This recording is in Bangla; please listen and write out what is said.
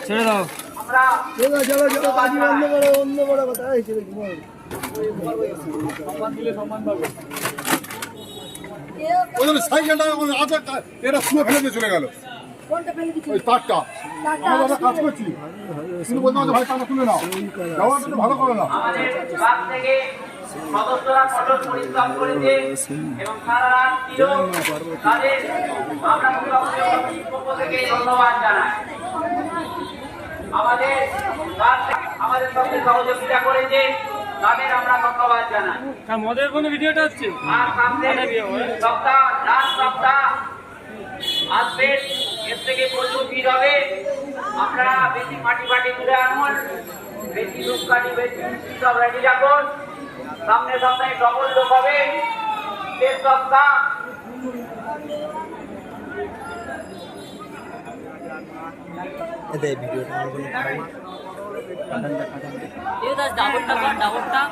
ছেড়ে দাও। সাইকেলটা এরা শুয়ে ফেলে দিয়ে চলে গেল। ওই তারটা আমরা কাজ করছি, কিন্তু বলতে হবে ভাই টাকা তুলে নাও, যাওয়ার কিন্তু ভালো করে না। সদস্যরা কঠোর পরিশ্রম করেছে এবং সারা রাত ছিল তাদের আমরা পক্ষ থেকে ধন্যবাদ জানাই। আমাদের সঙ্গে সহযোগিতা করেছে তাদের আমরা ধন্যবাদ জানাই। মদের কোনো ভিডিওটা হচ্ছে আর সামনে সপ্তাহ লাস্ট সপ্তাহ আসবেন, এর থেকে প্রচুর ভিড় হবে। আপনারা বেশি পাটি তুলে আনুন, বেশি ধূপকাঠি বেশি সব রেডি রাখুন। সামনের সপ্তাহে ডবল লোক হবে, শেষ সপ্তাহ ডাবলটা